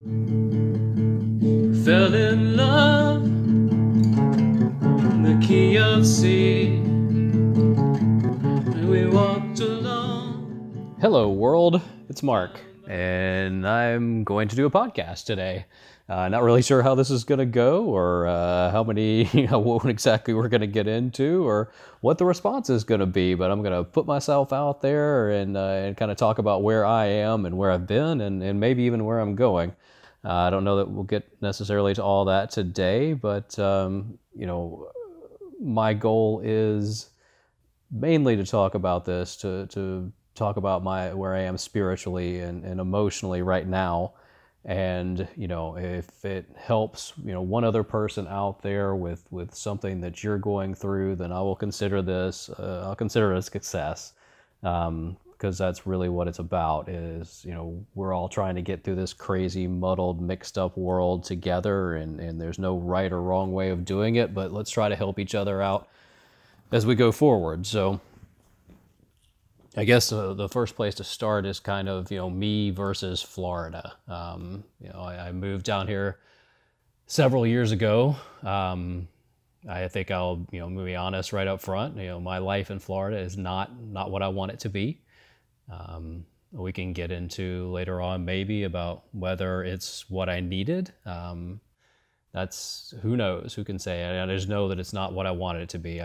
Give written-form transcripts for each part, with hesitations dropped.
Fell in love in the key of C, and we walked along. Hello world, it's Mark, and I'm going to do a podcast today. Not really sure how this is going to go, or what exactly we're going to get into, or what the response is going to be, but I'm going to put myself out there and kind of talk about where I am and where I've been and maybe even where I'm going. I don't know that we'll get necessarily to all that today, but my goal is mainly to talk about this, to talk about where I am spiritually and emotionally right now. And if it helps one other person out there with something that you're going through, then I will consider this I'll consider it a success. Because that's really what it's about. Is we're all trying to get through this crazy, muddled, mixed up world together, and there's no right or wrong way of doing it, but let's try to help each other out as we go forward. So I guess the first place to start is kind of me versus Florida. I moved down here several years ago. I think I'll be honest right up front. My life in Florida is not what I want it to be. We can get into later on maybe about whether it's what I needed. That's, who knows, who can say. I just know that it's not what I wanted it to be.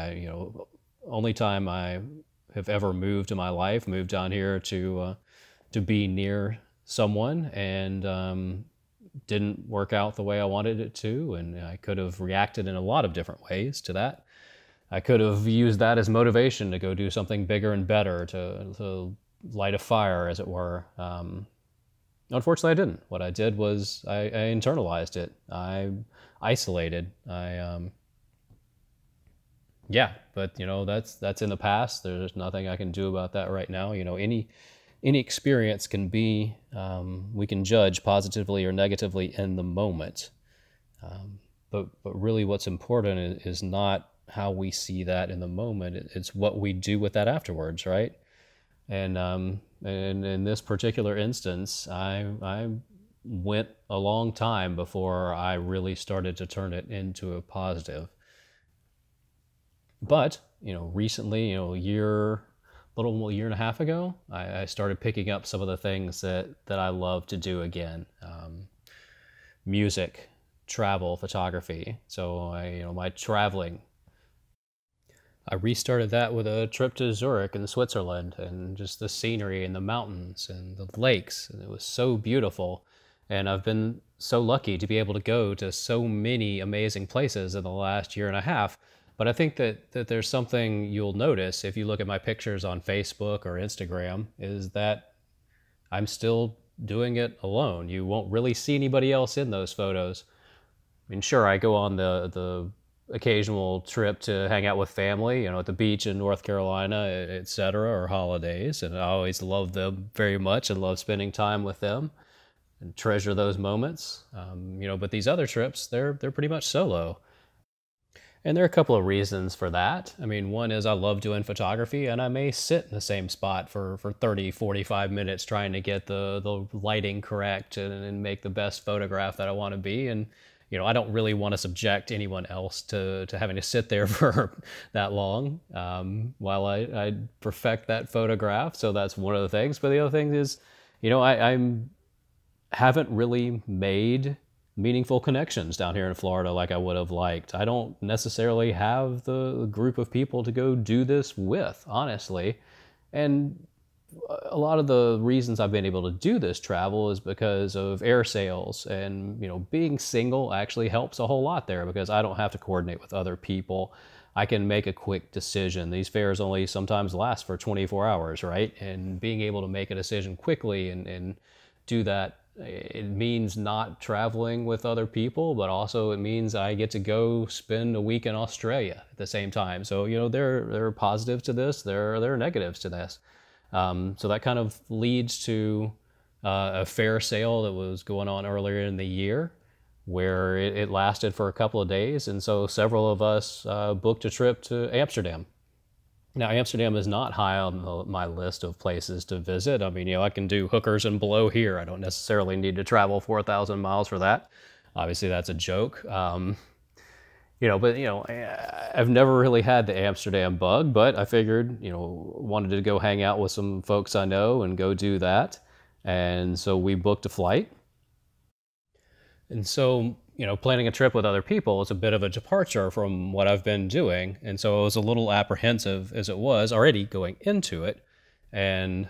Only time I have ever moved in my life, moved down here to be near someone, and didn't work out the way I wanted it to, and I could have reacted in a lot of different ways to that. I could have used that as motivation to go do something bigger and better, to light a fire, as it were. Unfortunately, I didn't. What I did was I internalized it. I isolated. But that's in the past. There's nothing I can do about that right now. Any experience can be, we can judge positively or negatively in the moment. But really what's important is not how we see that in the moment. It's what we do with that afterwards, right? And in this particular instance, I went a long time before I really started to turn it into a positive. But recently, a little year and a half ago, I started picking up some of the things that I love to do again. Music, travel, photography. So my traveling, I restarted that with a trip to Zurich in Switzerland, and just the scenery and the mountains and the lakes. And it was so beautiful. And I've been so lucky to be able to go to so many amazing places in the last year and a half. But I think that there's something you'll notice if you look at my pictures on Facebook or Instagram, is that I'm still doing it alone. You won't really see anybody else in those photos. I mean, sure, I go on the occasional trip to hang out with family, at the beach in North Carolina, etc., or holidays, and I always love them very much and love spending time with them and treasure those moments. But these other trips, they're pretty much solo. And there are a couple of reasons for that. I mean, one is I love doing photography, and I may sit in the same spot for 30, 45 minutes trying to get the lighting correct and make the best photograph that I want to be. And I don't really want to subject anyone else to having to sit there for that long while I perfect that photograph. So that's one of the things. But the other thing is, I haven't really made meaningful connections down here in Florida like I would have liked. I don't necessarily have the group of people to go do this with, honestly. And a lot of the reasons I've been able to do this travel is because of air sales, and being single actually helps a whole lot there, because I don't have to coordinate with other people. I can make a quick decision. These fairs only sometimes last for 24 hours, right? And being able to make a decision quickly and do that, it means not traveling with other people, but also it means I get to go spend a week in Australia at the same time. So there are positives to this, there are negatives to this. So that kind of leads to a fair sale that was going on earlier in the year, where it lasted for a couple of days, and so several of us booked a trip to Amsterdam. Now, Amsterdam is not high on my list of places to visit. I mean, I can do hookers and blow here. I don't necessarily need to travel 4,000 miles for that. Obviously, that's a joke. But I've never really had the Amsterdam bug, but I figured, wanted to go hang out with some folks I know and go do that. And so we booked a flight. And so, planning a trip with other people is a bit of a departure from what I've been doing. And so I was a little apprehensive as it was already going into it. And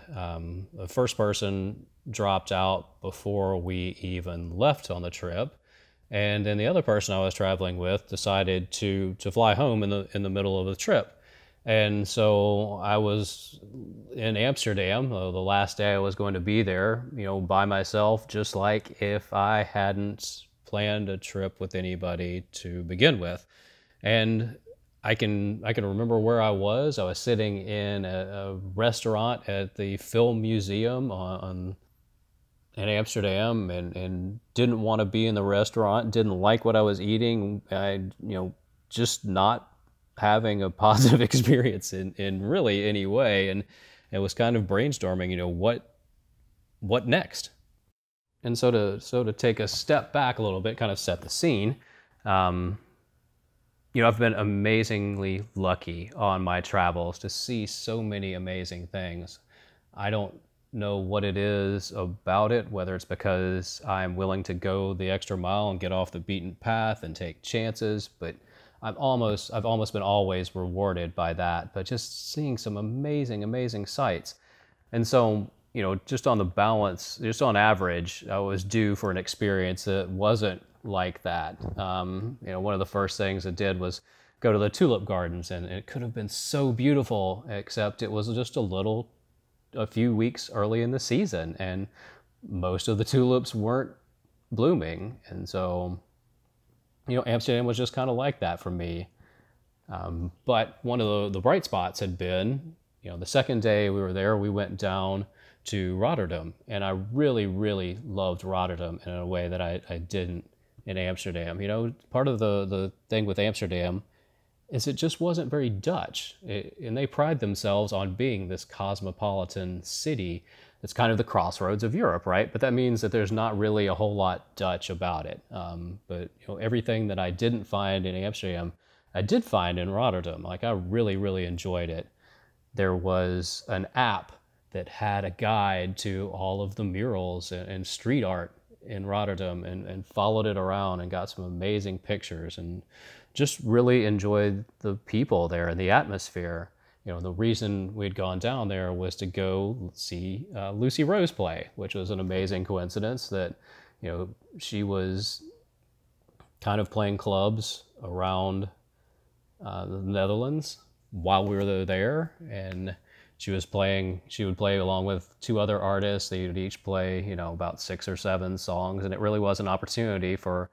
the first person dropped out before we even left on the trip. And then the other person I was traveling with decided to fly home in the middle of the trip. And so I was in Amsterdam, the last day I was going to be there, by myself, just like if I hadn't planned a trip with anybody to begin with. And I can remember where I was. I was sitting in a restaurant at the Film Museum in Amsterdam, and didn't want to be in the restaurant, didn't like what I was eating. Just not having a positive experience in really any way. And it was kind of brainstorming, what next? And so to take a step back a little bit, kind of set the scene, I've been amazingly lucky on my travels to see so many amazing things. I don't know what it is about it, whether it's because I'm willing to go the extra mile and get off the beaten path and take chances, but I've almost been always rewarded by that, but just seeing some amazing sights. And so, just on the balance, just on average, I was due for an experience that wasn't like that. One of the first things I did was go to the tulip gardens, and it could have been so beautiful, except it was just a few weeks early in the season, and most of the tulips weren't blooming. And so, Amsterdam was just kind of like that for me. But one of the bright spots had been, the second day we were there, we went down to Rotterdam, and I really, really loved Rotterdam in a way that I didn't in Amsterdam. Part of the thing with Amsterdam is it just wasn't very Dutch. And they pride themselves on being this cosmopolitan city that's kind of the crossroads of Europe, right? But that means that there's not really a whole lot Dutch about it. But everything that I didn't find in Amsterdam, I did find in Rotterdam. Like, I really, really enjoyed it. There was an app that had a guide to all of the murals and street art in Rotterdam, and followed it around and got some amazing pictures, and just really enjoyed the people there and the atmosphere. The reason we'd gone down there was to go see Lucy Rose play, which was an amazing coincidence that, she was kind of playing clubs around the Netherlands while we were there. And she would play along with two other artists. They would each play, about 6 or 7 songs. And it really was an opportunity for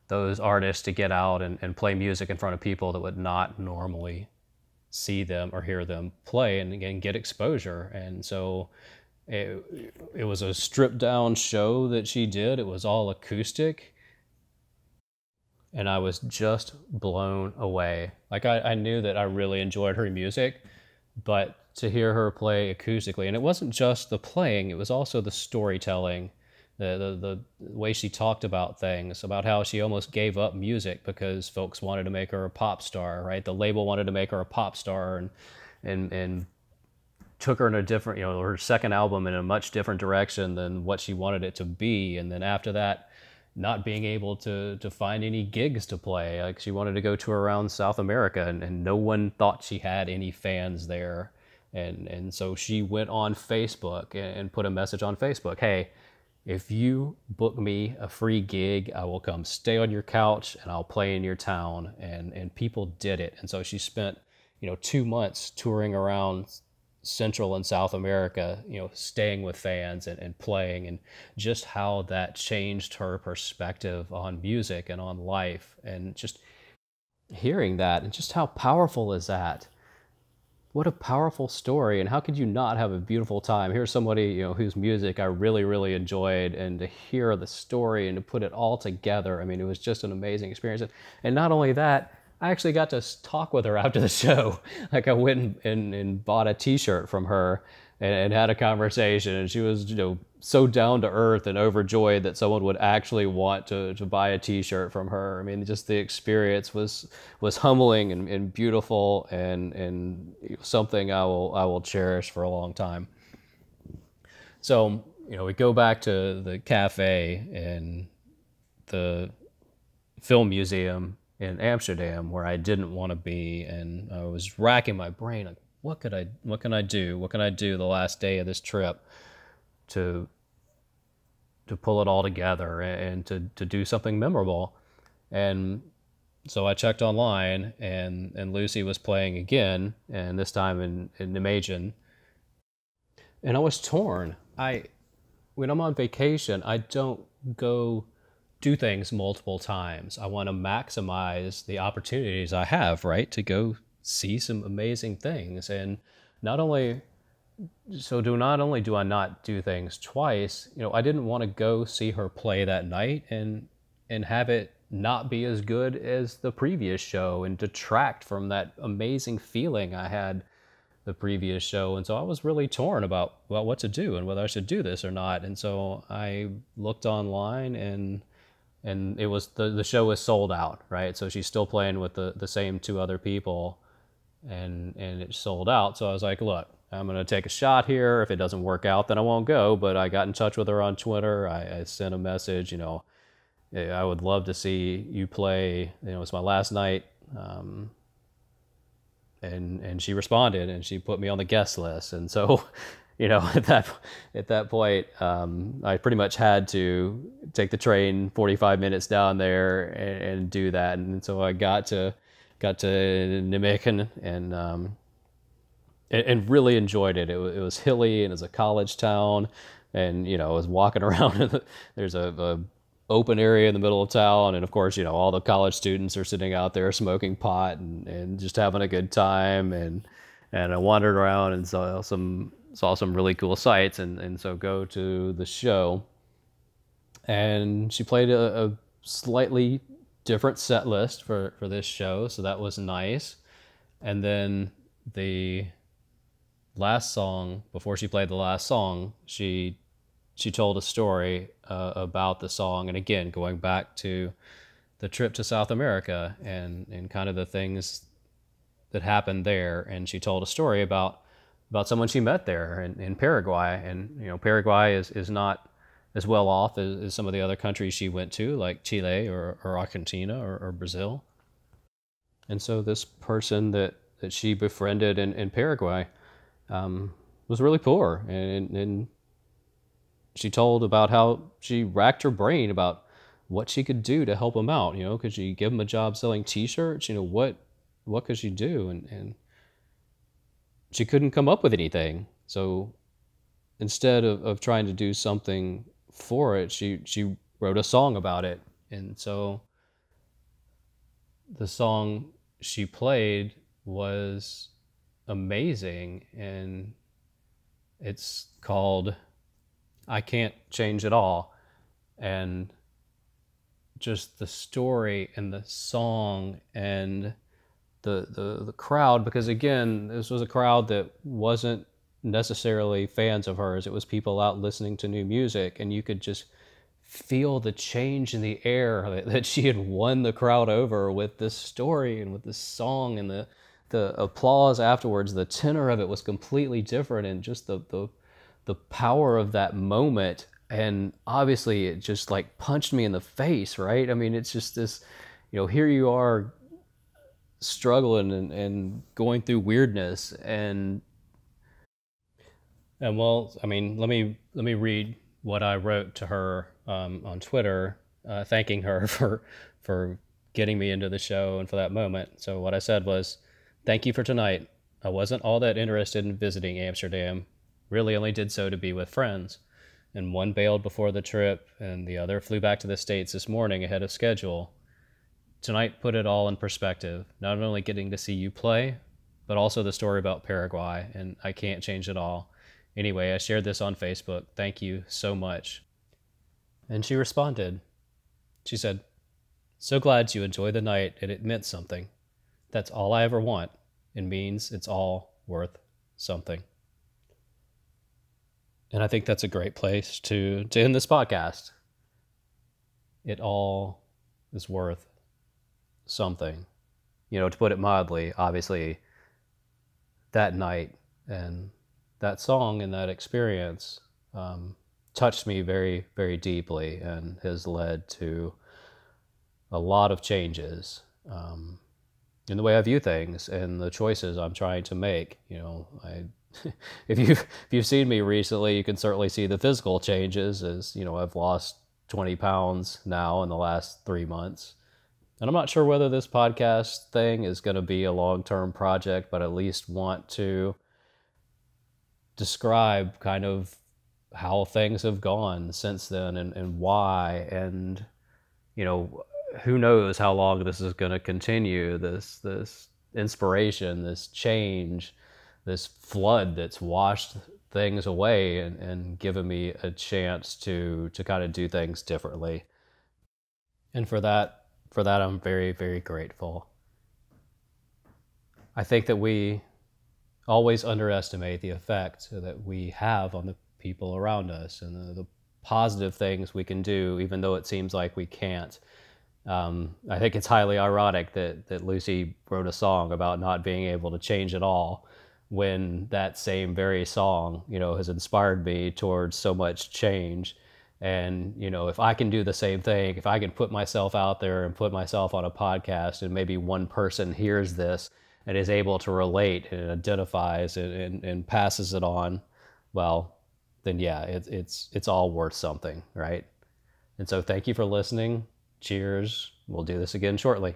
those artists to get out and play music in front of people that would not normally see them or hear them play, and again, get exposure. And so it was a stripped down show that she did. It was all acoustic. And I was just blown away. Like, I knew that I really enjoyed her music, but to hear her play acoustically, and it wasn't just the playing, it was also the storytelling, the way she talked about things, about how she almost gave up music because folks wanted to make her a pop star, right? The label wanted to make her a pop star, and took her in a different, her second album in a much different direction than what she wanted it to be. And then after that, not being able to find any gigs to play. Like, she wanted to go tour around South America, and no one thought she had any fans there. And so she went on Facebook and put a message on Facebook, hey, if you book me a free gig, I will come stay on your couch and I'll play in your town. And people did it. And so she spent, 2 months touring around Central and South America, staying with fans and playing, and just how that changed her perspective on music and on life. And just hearing that, and just how powerful is that? What a powerful story. And how could you not have a beautiful time? Here's somebody, whose music I really, really enjoyed, and to hear the story and to put it all together. I mean, it was just an amazing experience. And not only that, I actually got to talk with her after the show. Like I went and bought a T-shirt from her and had a conversation, and she was, so down to earth and overjoyed that someone would actually want to buy a T-shirt from her. I mean, just the experience was humbling and beautiful, and something I will cherish for a long time. So, we go back to the cafe and the film museum in Amsterdam where I didn't want to be, and I was racking my brain like, what can I do? What can I do the last day of this trip to pull it all together and to do something memorable? And so I checked online, and Lucy was playing again, and this time in Nijmegen. And I was torn. When I'm on vacation, I don't go do things multiple times. I want to maximize the opportunities I have, right, to go see some amazing things. And not only do I not do things twice, I didn't want to go see her play that night and have it not be as good as the previous show and detract from that amazing feeling I had the previous show. And so I was really torn about what to do and whether I should do this or not. And so I looked online, and it was the show was sold out, right? So she's still playing with the same two other people, and it sold out. So I was like, look, I'm going to take a shot here. If it doesn't work out, then I won't go. But I got in touch with her on Twitter. I sent a message, I would love to see you play. It's my last night. And she responded, and she put me on the guest list. And so, at that point, I pretty much had to take the train 45 minutes down there and do that. And so I got to Nijmegen and really enjoyed it. It was hilly, and it was a college town, and I was walking around. There's a open area in the middle of town, and of course, all the college students are sitting out there smoking pot and just having a good time. And I wandered around and saw some really cool sights, and so go to the show. And she played a slightly different set list for this show, so that was nice. And then the last song, before she played the last song, she told a story about the song, and again, going back to the trip to South America and kind of the things that happened there. And she told a story about someone she met there in Paraguay. And, Paraguay is not as well off as some of the other countries she went to, like Chile or Argentina or Brazil. And so this person that she befriended in Paraguay was really poor, and she told about how she racked her brain about what she could do to help him out. Could she give him a job selling T-shirts? What could she do? And she couldn't come up with anything. So instead of trying to do something for it, she wrote a song about it. And so the song she played was amazing, and it's called I Can't Change It All. And just the story and the song and the crowd, because again, this was a crowd that wasn't necessarily fans of hers. It was people out listening to new music, and you could just feel the change in the air that she had won the crowd over with this story and with this song, and the applause afterwards. The tenor of it was completely different, and just the power of that moment. And obviously it just like punched me in the face, right? I mean, it's just this, here you are struggling and going through weirdness, and well, I mean, let me read what I wrote to her on Twitter, thanking her for getting me into the show and for that moment. So what I said was, "Thank you for tonight. I wasn't all that interested in visiting Amsterdam. Really only did so to be with friends. And one bailed before the trip, and the other flew back to the States this morning ahead of schedule. Tonight put it all in perspective, not only getting to see you play, but also the story about Paraguay, and I can't change it all. Anyway, I shared this on Facebook. Thank you so much." And she responded. She said, "So glad you enjoyed the night, and it meant something. that's all I ever want, it means it's all worth something. And I think that's a great place to end this podcast. It all is worth something. To put it mildly, obviously, that night and that song and that experience touched me very, very deeply and has led to a lot of changes in the way I view things and the choices I'm trying to make. If you've seen me recently, you can certainly see the physical changes. As I've lost 20 pounds now in the last 3 months. And I'm not sure whether this podcast thing is going to be a long-term project, but at least want to describe kind of how things have gone since then and why. And, who knows how long this is going to continue, this inspiration, this change, this flood that's washed things away and given me a chance to kind of do things differently. And for that, I'm very, very grateful. I think that we always underestimate the effect that we have on the people around us and the positive things we can do, even though it seems like we can't. I think it's highly ironic that Lucy wrote a song about not being able to change at all, when that same very song, has inspired me towards so much change. And, if I can do the same thing, if I can put myself out there and put myself on a podcast and maybe one person hears this and is able to relate and identifies and passes it on, well, then yeah, it's all worth something, right? And so thank you for listening. Cheers. We'll do this again shortly.